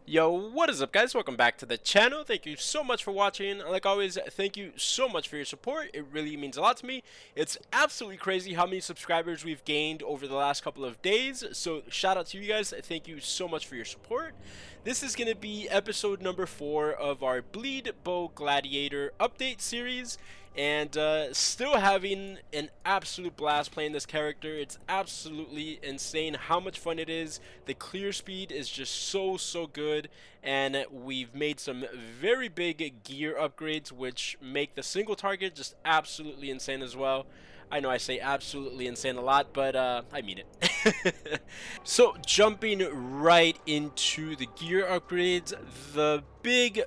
Yo, what is up guys? Welcome back to the channel. Thank you so much for watching. Like always, thank you so much for your support. It really means a lot to me. It's absolutely crazy how many subscribers we've gained over the last couple of days. So shout out to you guys. Thank you so much for your support. This is going to be episode number 4 of our Bleed Bow Gladiator update series. And still having an absolute blast playing this character. It's absolutely insane how much fun it is. The clear speed is just so good, and we've made some very big gear upgrades which make the single target just absolutely insane as well. I know I say absolutely insane a lot, but I mean it. So jumping right into the gear upgrades, the big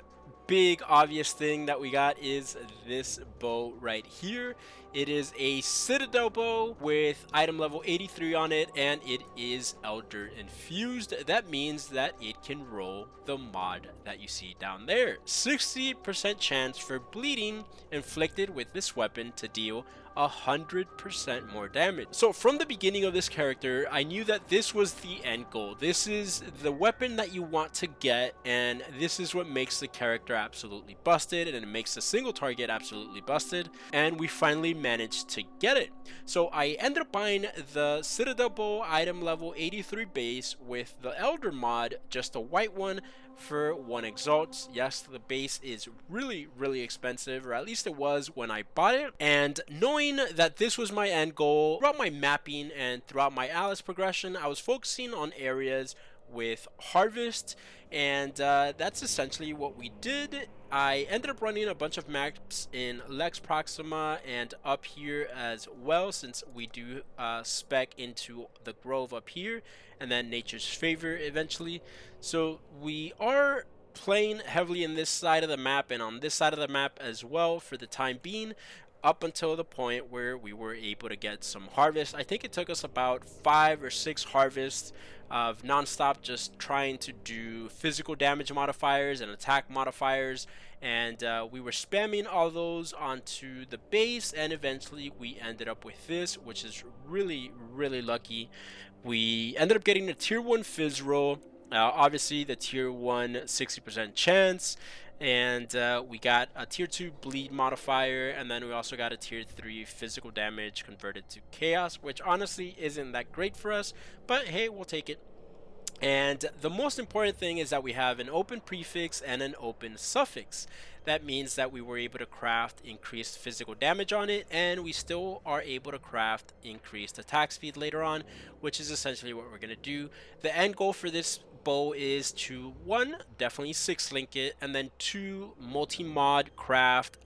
obvious thing that we got is this bow right here. It is a Citadel bow with item level 83 on it, and it is Elder infused. That means that it can roll the mod that you see down there. 60% chance for bleeding inflicted with this weapon to deal 100% more damage. So from the beginning of this character, I knew that this was the end goal. This is the weapon that you want to get, and this is what makes the character absolutely busted, and it makes the single target absolutely busted, and we finally managed to get it. So I ended up buying the Citadel Bow item level 83 base with the Elder mod, just a white one, for 1 exalt. Yes, the base is really expensive, or at least it was when I bought it. And knowing that this was my end goal, throughout my mapping and throughout my Alice progression, I was focusing on areas with harvest, and that's essentially what we did. I ended up running a bunch of maps in Lex Proxima and up here as well, since we do spec into the Grove up here and then Nature's Favor eventually. So we are playing heavily in this side of the map and on this side of the map as well for the time being, up until the point where we were able to get some harvest. I think it took us about 5 or 6 harvests of non-stop just trying to do physical damage modifiers and attack modifiers, and we were spamming all those onto the base, and eventually we ended up with this, which is really lucky. We ended up getting a tier 1 fizz roll, obviously the tier 1 60% chance, and we got a tier 2 bleed modifier, and then we also got a tier 3 physical damage converted to chaos, which honestly isn't that great for us, but hey, we'll take it. And the most important thing is that we have an open prefix and an open suffix. That means that we were able to craft increased physical damage on it, and we still are able to craft increased attack speed later on, which is essentially what we're going to do. The end goal for this bow is to, 1, definitely 6-link it, and then 2, multi-mod craft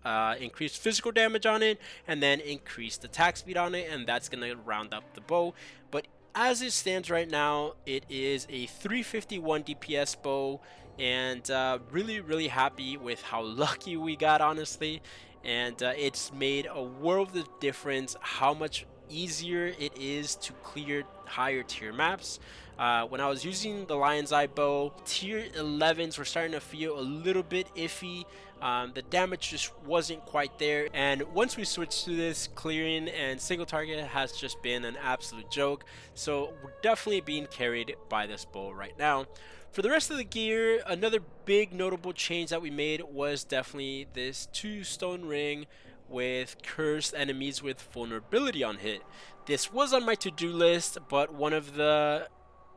increased physical damage on it, and then increased attack speed on it, and that's going to round up the bow. But as it stands right now, it is a 351 DPS bow, and really happy with how lucky we got, honestly. And it's made a world of difference how much easier it is to clear higher tier maps. When I was using the Lion's Eye bow, tier 11s were starting to feel a little bit iffy. The damage just wasn't quite there, and once we switched to this, clearing and single target has just been an absolute joke. So we're definitely being carried by this bow right now. For the rest of the gear, another big notable change that we made was definitely this 2 stone ring with cursed enemies with vulnerability on hit. This was on my to-do list, but one of the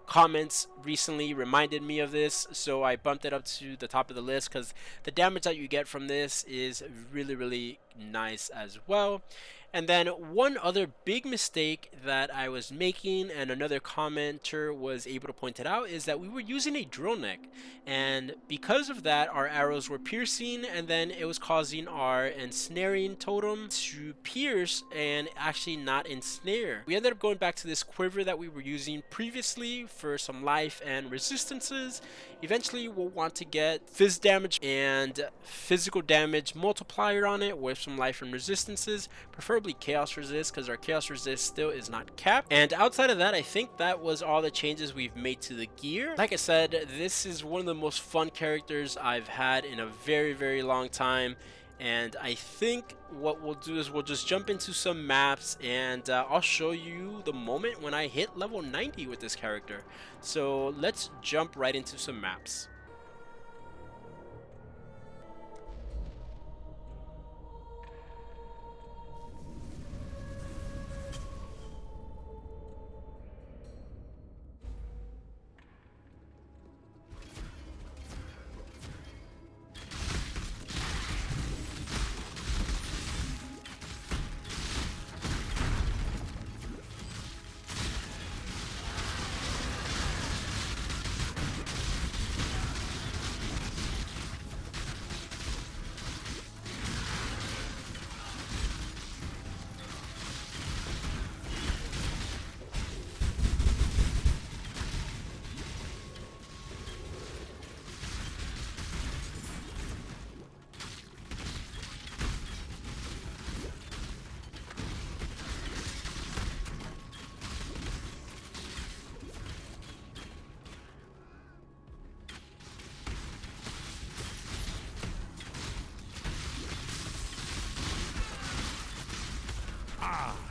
comments recently reminded me of this, so I bumped it up to the top of the list because the damage that you get from this is really nice as well. And then one other big mistake that I was making, and another commenter was able to point it out, is that we were using a drill neck, and because of that our arrows were piercing, and then it was causing our ensnaring totem to pierce and actually not ensnare. We ended up going back to this quiver that we were using previously for some life and resistances. Eventually we'll want to get fizz damage and physical damage multiplier on it with some life and resistances, preferably chaos resist, because our chaos resist still is not capped. And outside of that, I think that was all the changes we've made to the gear. Like I said, this is one of the most fun characters I've had in a very long time, and I think what we'll do is we'll just jump into some maps, and I'll show you the moment when I hit level 90 with this character. So let's jump right into some maps.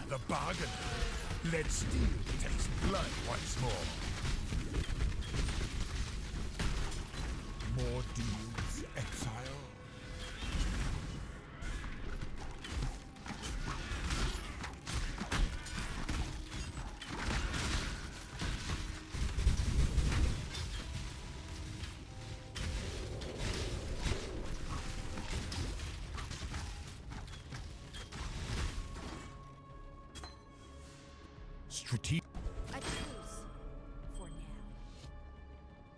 the bargain. Let steel taste blood once more. More deals, exile. Strategic. A truce. For now.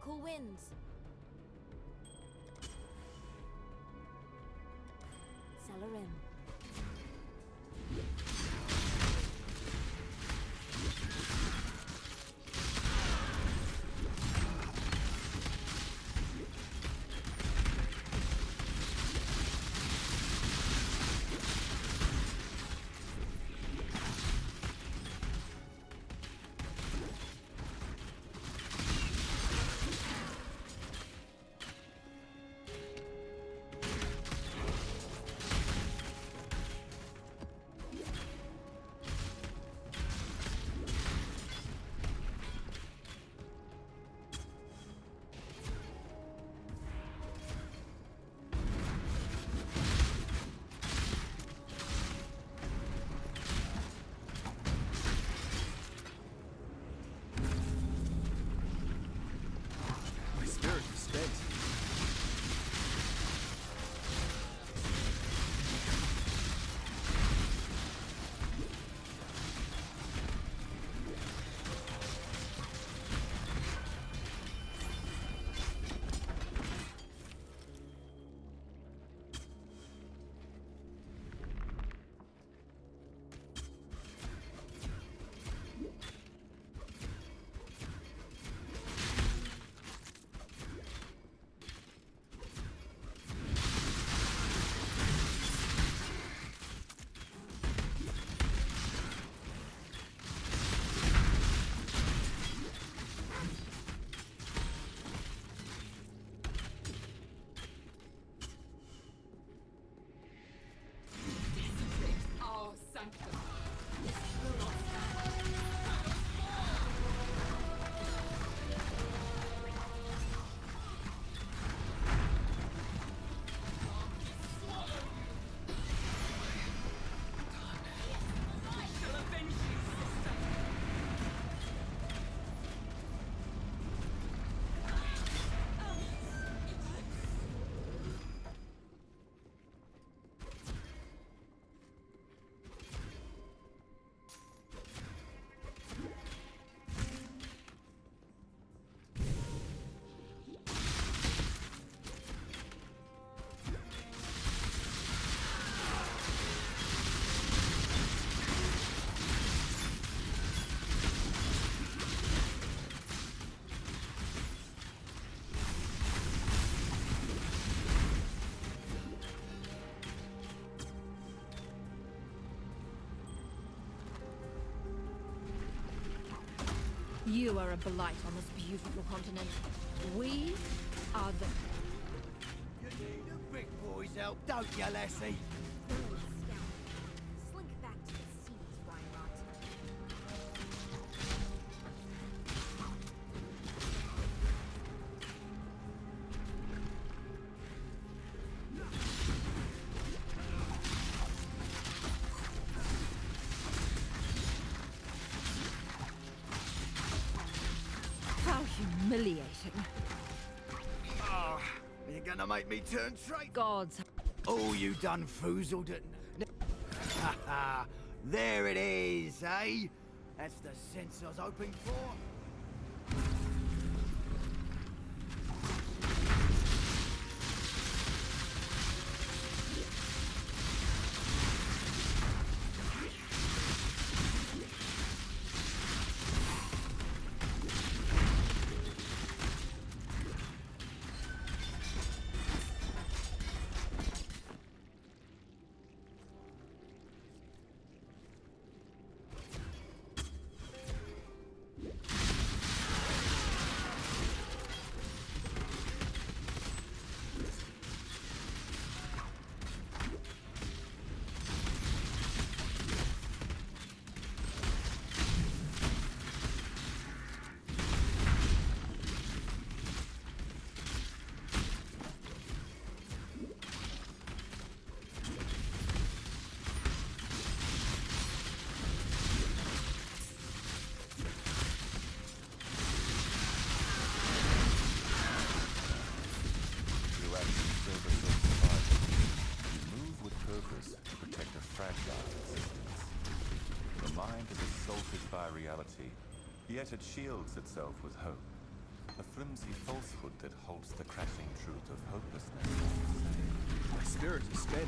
Cool winds. Celerin. My spirit is spent. Our sanctum. I shall avenge you, sister. You are a blight on this beautiful continent. We are the... You need a big boy's help, don't you, lassie? Slink back to the seas, Reinhardt. How humiliating. Oh, you're gonna make me turn traitor? Gods. Oh, you done foozled it. Ha ha! There it is, eh? That's the sense I was hoping for. reality, yet it shields itself with hope. A flimsy falsehood that holds the crashing truth of hopelessness. My spirit is spent.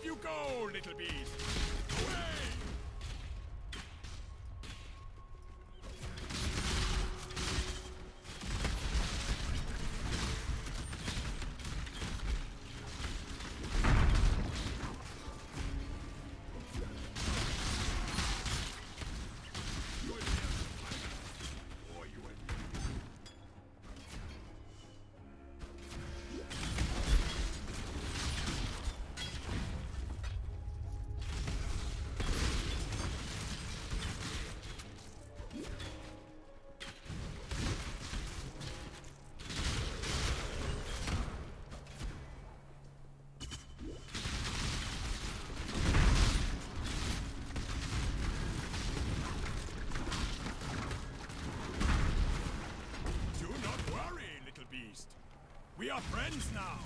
you go, little beast! Away! Do not worry, little beast. We are friends now.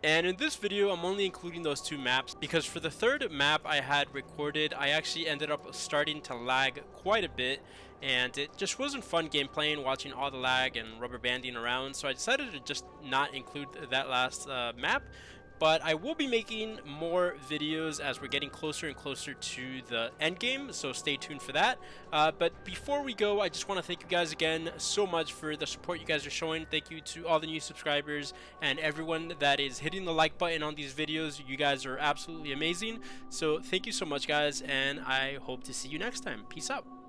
And in this video, I'm only including those 2 maps because for the third map I had recorded, I actually ended up starting to lag quite a bit, and it just wasn't fun gameplaying, watching all the lag and rubber banding around, so I decided to just not include that last map. But I will be making more videos as we're getting closer and closer to the end game, so stay tuned for that. But before we go, I just want to thank you guys again so much for the support you guys are showing. Thank you to all the new subscribers and everyone that is hitting the like button on these videos. You guys are absolutely amazing. So thank you so much, guys, and I hope to see you next time. Peace out.